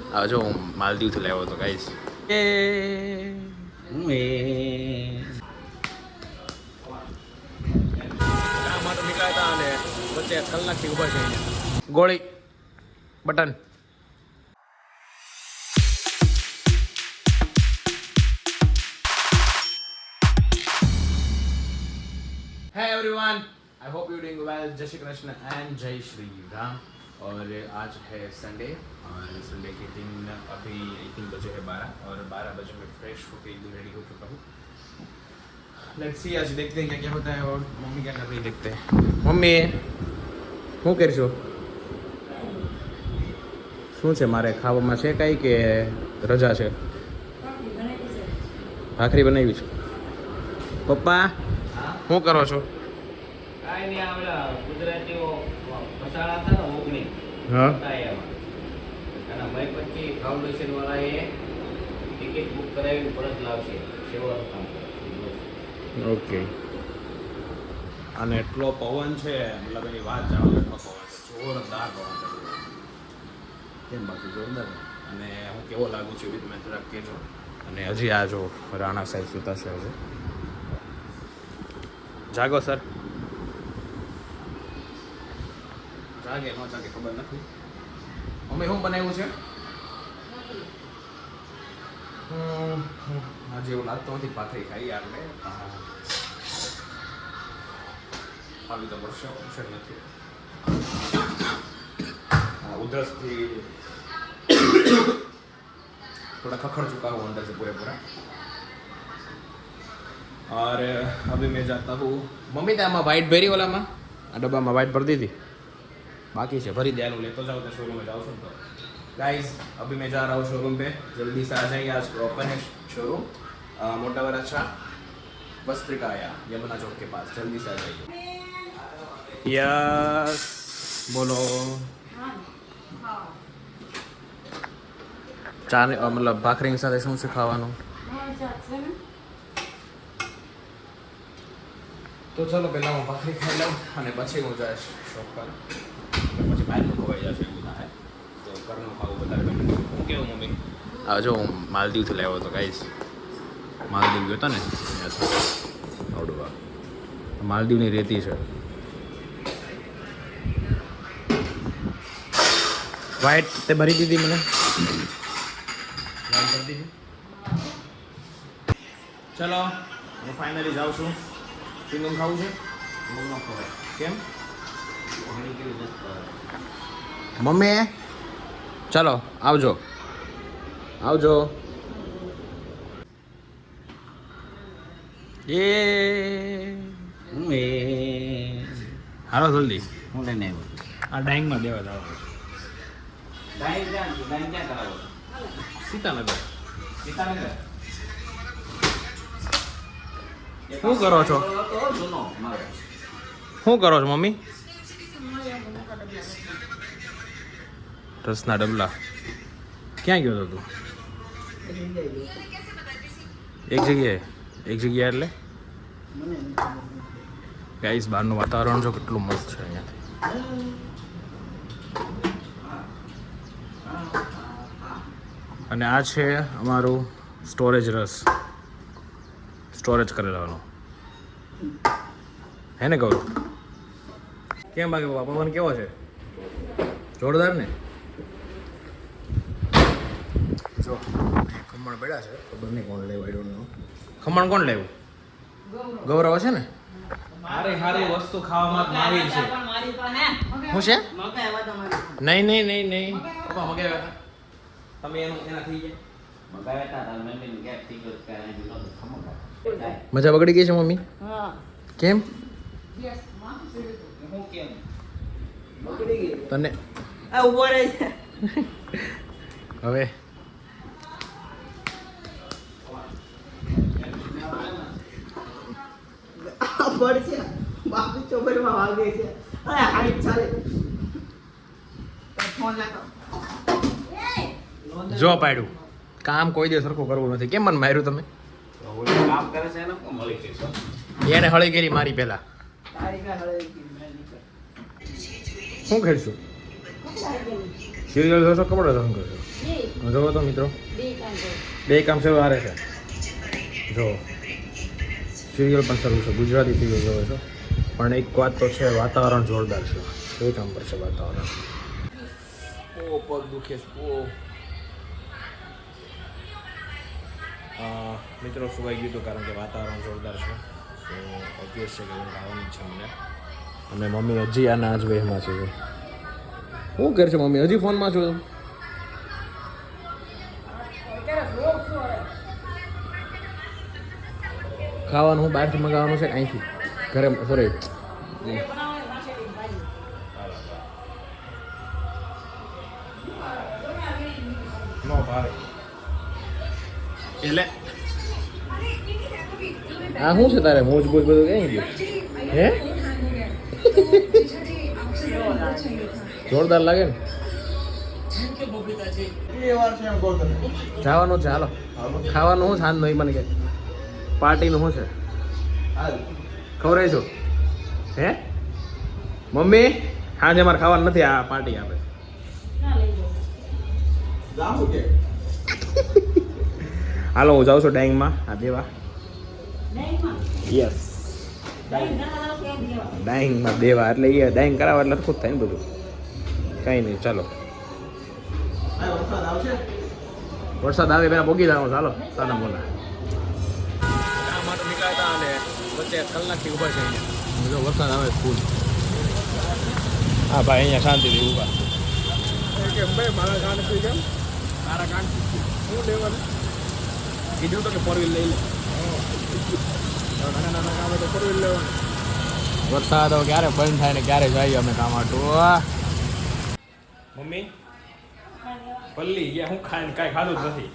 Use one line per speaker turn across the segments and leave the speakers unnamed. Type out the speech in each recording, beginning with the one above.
જો હું માલદીવથી લાવ્યો હતો ગાઈસ. નીકળ્યા અને વચ્ચે કલાકથી ઊભા છે ગોળી button. Hey everyone, I hope you're doing well. जय श्री कृष्ण and जय श्री राम. और आज है संडे और संडे के दिन अभी 3 बजे है 12 और 12 बजे मैं फ्रेश होकर एकदम रेडी हो चुका हूँ. लेट्स सी आज देखते हैं क्या क्या होता है और मम्मी क्या कर रही देखते हैं. मम्मी શું કરશો? શું છે મારે ખાવામાં છે કાંઈ કે રજા છે? ભાખરી બનાવી છે. પપ્પા શું કરો છો?
કાંઈ નહીં, આ ગુજરાતીઓ મસાલા હતા ને ઓગણી
હા
અને ભાઈ પછી ફાઉન્ડેશન વાળાએ ટિકિટ બુક કરાવી પરત લાવશે સેવાનું કામ કરે.
ઓકે. અને એટલો પવન છે મતલબ એની વાત જાણો એટલો પવન છે, જોરદાર પવન છે. કેમ બાકી જોરદાર? અને હું કેવો લાગુ છું એ બી તમે જરાક કહેજો. અને હજી આ જો રાણા સાહેબ સુતા છે હજુ. જાગો સર. જાગે ન જાગે ખબર નથી. મમ્મી શું બનાવ્યું છે? આજે એવું લાગતું નથી ભાખરી ખાઈ યાર મેં. આવી તો પડશે ઓપ્શન નથી. ઉધરસથી थोड़ा खखड़ चुका हूँ अंदर से पूरे पूरा. और अभी मैं जाता हूँ. मम्मी तो आमा वाइट भरी वाला में आ डब्बा में वाइट भर दी थी, बाकी से भरी दयालु लेते जाओ तो शोरूम में जाओ सुन. तो गाइस अभी मैं जा रहा हूँ शोरूम पे. जल्दी से आ जाइए, आज ओपन है शोरूम मोटा वाला अच्छा वस्त्रिका आया यमुना चौक के पास. जल्दी से आ जाइए. यस बोलो. ચા મતલબ ભાખરીની સાથે શું છે ખાવાનું? તો ચલો પહેલાં હું ભાખરી ખાઈ લઉં અને પછી હું જઈશ શોપ પર. પછી બહારનું ખવાઈ જશે એવું થાય તો ઘરનું ખાવું વધારે ગમે. હું કેવું મમ્મી? હા જો હું માલદીવથી લાવ્યો હતો ગાઈસ. માલદીવ ગયો હતો ને આવડવા. માલદીવની રેતી છે. વાઈટ તે ભરી દીધી મને. ચલો હું ફાઇનલી જાઉં છું. ચિંગમ ખાવું છે? કેમ મમ્મી? ચલો આવજો આવજો. એ હાલો જલ્દી.
હું લઈને આવ્યો.
આ ડાઈંગમાં દેવા જાવ.
ડાઈંગ ક્યાં કરાવો?
સીતાનગર.
સીતાનગર
શું કરો છો?
જૂનો મારો.
શું કરો છો મમ્મી? રસના ડબલા. ક્યાં ગયો હતો તું? એક જગ્યાએ એટલે ગાઈસ બહારનું વાતાવરણ જો કેટલું મસ્ત છે અહીંયાથી. અને આ છે અમારું સ્ટોરેજ રસ. સ્ટોરેજ કરેલાનો હે ને ગૌરવ? કેમ બાકી પવન કેવો છે? જોરદાર ને? જો ખમણ પડ્યા છે, ખબર નહીં કોણ લેવાયું. ખમણ કોણ લેવું? ગૌરવ છે ને? હારી હારી વસ્તુ ખાવામાં માહિર છે. શું છે? નહીં નહીં નહીં નહીં પપ્પા મગાવ્યા હતા. તમે એના થઈ ગયા મજા બગડી ગઈ છે મમ્મી? કેમ? તને હવે જો પાડ્યું કામ કોઈ દિવસ સરખું કરવું નથી. કેમ મને માર્યું તમે?
કામ કરે છે એને કોણ મળી છે?
એને હળી કરી મારી પહેલા. શું ખેડશું? સિરિયલ જોશો કપડા ધોરણ કરશો? જોવો તો મિત્રો બે કામ છે હારે છે જો સિરિયલ પણ શરૂ છે ગુજરાતી સિરિયલ જોવે છો પણ એક વાત તો છે વાતાવરણ જોરદાર છે એક નંબર છે વાતાવરણ ઓ પગ દુખે છે મિત્રો સુવાઈ ગયું હતું કારણ કે વાતાવરણ જોરદાર છે તો ઓબ્વિયસ છે કે હું ખાવાની ઈચ્છા મને અને મમ્મી હજી આના જ વેહમાં છે શું કરે છે મમ્મી હજી ફોનમાં છો ખાવાનું હું બહારથી મંગાવવાનું છે અહીંથી ઘરે સોરી નો ભાવે એટલે આ શું છે તારે મોજ બોજ બધું ક્યાં ગયું હે જોરદાર લાગે ને જવાનું છે હાલો ખાવાનું શું સાંજ નહીં મને કે પાર્ટીનું શું છે ખવડાવીશું હે મમ્મી સાંજે મારે ખાવાનું નથી આ પાર્ટી આપે હાલો હું જાઉં છું ડાઈંગમાં આ દેવા યસ ડાઈંગમાં દેવા એટલે એ ડાઈંગ કરાવવા એટલે ખુદ થાય ને બધું કંઈ નહીં ચાલો વરસાદ આવે પેલા પોગી જવાનું ચાલો સાના મોના આ માટે નીકળ્યા હતા અને વચ્ચે કલાકથી ઊભા છે અહીંયા જો વરસાદ આવે ફૂલ હા ભાઈ અહીંયા શાંતિથી ઊભા કેમ ભાઈ મારા કાન થઈ ગયા મારા કાન શું લેવાનું કીધું તો કે ફોર વ્હીલ લઈ લે નાના નાના કામ તો ફોર વ્હીલ લેવાનું વરસાદ ક્યારે બંધ થાય ને ક્યારે જઈએ અમે કામ આટું મમ્મી પલ્લી ગયા હું કાંઈ ખાધું જ નથી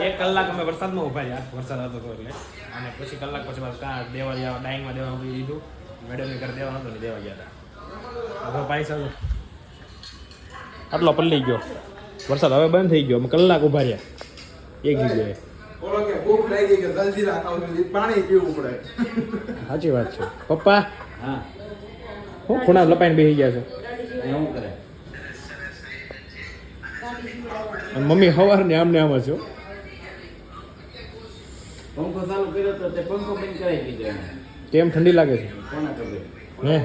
1 કલાક અમે વરસાદમાં ઉભા રહ્યા વરસાદ હતો તો એટલે અને પછી કલાક પછી બસ કાં દેવા ગયા ડાઈંગમાં દેવા ઉભી દીધું મેડમને ઘરે દેવા નતો ને દેવા ગયા હતા હવે પૈસા આટલો પલ્લી ગયો વરસાદ હવે બંધ થઈ ગયો અમે કલાક ઉભા રહ્યા એક જગ્યાએ
પાણી પીવું પડે
સાચી વાત છે પપ્પા
હા
હું ખૂણા લપાઈને બેસી ગયા છે
એવું કરે
અને મમ્મી સવારની આમને આમ છો
પંખો ચાલુ કર્યો તો તે પંખો બંધ કરાવી દીધો એને
કેમ ઠંડી લાગે છે
કોના કરે
હે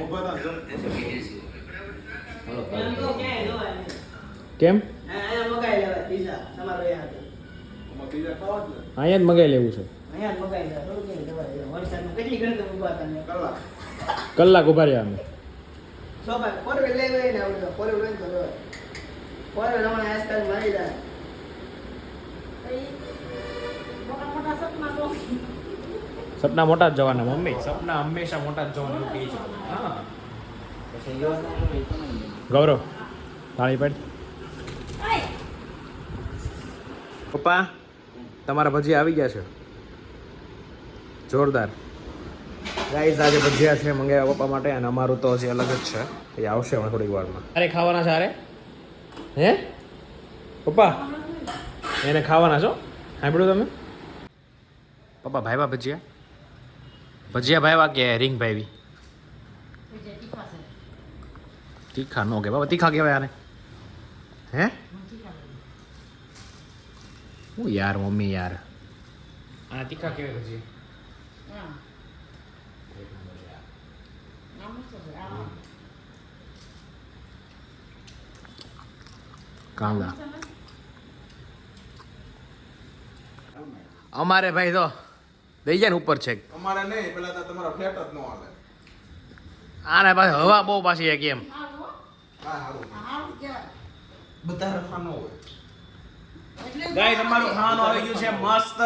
કેમ અહીંયા જ મગાઈ લેવું છે કલાક ઉભા રહ્યા અમે સપના મોટા જ જવાના મમ્મી સપના હંમેશા મોટા જ જવાના એવું કહે છે હા
પછી જવાનું
ગૌરવ તાળી પાડ પપ્પા તમારા ભજીયા આવી ગયા છે જોરદાર ગાઈસ આજે ભજીયા છે મંગાવ્યા પપ્પા માટે અને અમારું તો હજી અલગ જ છે એ આવશે હમણાં થોડીક વારમાં અરે ખાવાના છે અરે હે પપ્પા એને ખાવાના છો સાંભળ્યું તમે પપ્પા ભાઈવા ભજીયા ભજીયા ભાઈવા કે રીંગ ભાઈવી તીખા નો કે બાબા તીખા કહેવાય આને હે હું યાર મમ્મી યાર આ તીખા કહેવાય ભજીયા કાંદા અમારે ભાઈ તો દઈ જાય ને ઉપર છે
અમારે નહીં પેલા તો તમારા ફ્લેટ જ ન આવે
આને પાછી હવા બહુ પાછી એક એમ
હા સારું બધા રખા ન હોય
ગાઈસ અમારું ખાવાનું આવી ગયું છે મસ્ત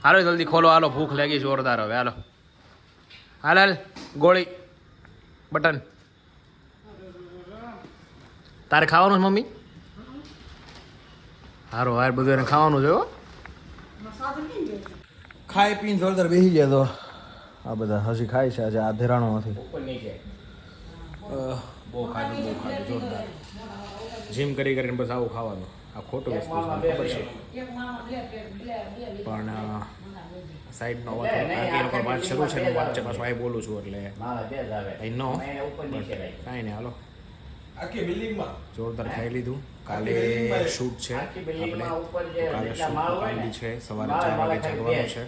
હાલો જલ્દી ખોલો હાલો ભૂખ લાગી જોરદાર હવે હાલો હાલ હાલ ગોળી બટન તારે ખાવાનું છે મમ્મી હારું હાર બધું એને ખાવાનું છે હો ખાઈ પીને જોરદાર બેસી ગયા તો આ બધા હજી ખાય છે આજે આ ધેરાણો નથી
ઉપર નીચે
બહુ ખાધું જોરદાર જીમ કરી કરીને બસ આવું ખાવાનું આ ખોટું વસ્તુ છે મને ખબર છે પણ સાઈડનો અવાજ કારણ કે એ લોકો વાત શરૂ છે વાત છે પાછું આ બોલું છું એટલે
મારા બે જ આવે
I know,
એને ઉપર નીચે રાખી
કાંઈ નહીં હાલો
આખી બિલ્ડિંગમાં
જોરદાર ખાઈ લીધું. કાલે શૂટ છે
આખી
આપણે,
બિલ્ડિંગમાં ઉપર જે
કાલે
જેટલા
શૂટ
માળ હોય ને,
કાંડી છે, સવારે
માળ
4 વાગે
ખાલી
જાગવાનું
બે.
છે.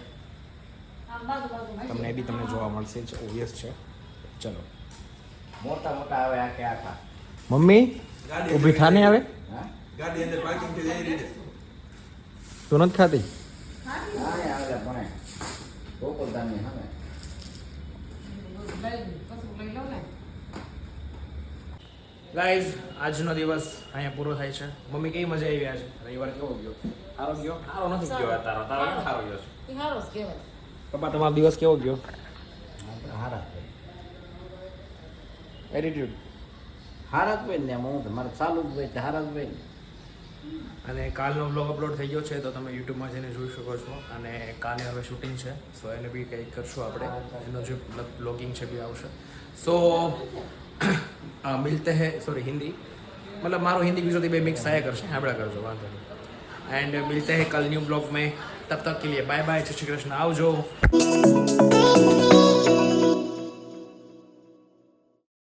તમને બી તમને જોવા મળશે જ, ઓબ્વિયસ છે. ચલો
મોટા મોટા આવે આખે આખા.
મમ્મી ઊભી થાને આવે
હા?
ગાડી અંદર પાર્કિંગ થઈ જાય એ રીતે
તું નથી ખાતી?
હા, એ આવે ભણે. ગોકુલધામની સામે.
ગાઈઝ આજનો દિવસ અહીંયા પૂરો થાય છે. મમ્મી કેવી મજા આવી આજે? રવિવાર કેવો ગયો? સારો ગયો? સારો નથી ગયો આ તારો કેમ સારો ગયો છે? પપ્પા તમારો દિવસ કેવો ગયો?
આપણે હારા જ હોય.
એટીટ્યુડ.
હારા જ હોય ને એમાં હું તો મારે ચાલુ જ હોય તે હારા જ હોય ને.
અને કાલનો બ્લોગ અપલોડ થઈ ગયો છે તો તમે યુટ્યુબમાં જઈને જોઈ શકો છો. અને કાલે હવે શૂટિંગ છે, સો એને બી કંઈક કરશું આપણે. એનો જે બ્લોગિંગ છે બી આવશે. સો મિલતે હે, સોરી હિન્દી, मतलब मारो हिंदी गुजराती बे मिक्स आया करशे, આપણે કરજો વાંધો નહીં. એન્ડ મિલતે હે કલ ન્યૂ બ્લોગ में, तब तक के लिए बाय बाय, जय श्री कृष्ण, आवजो.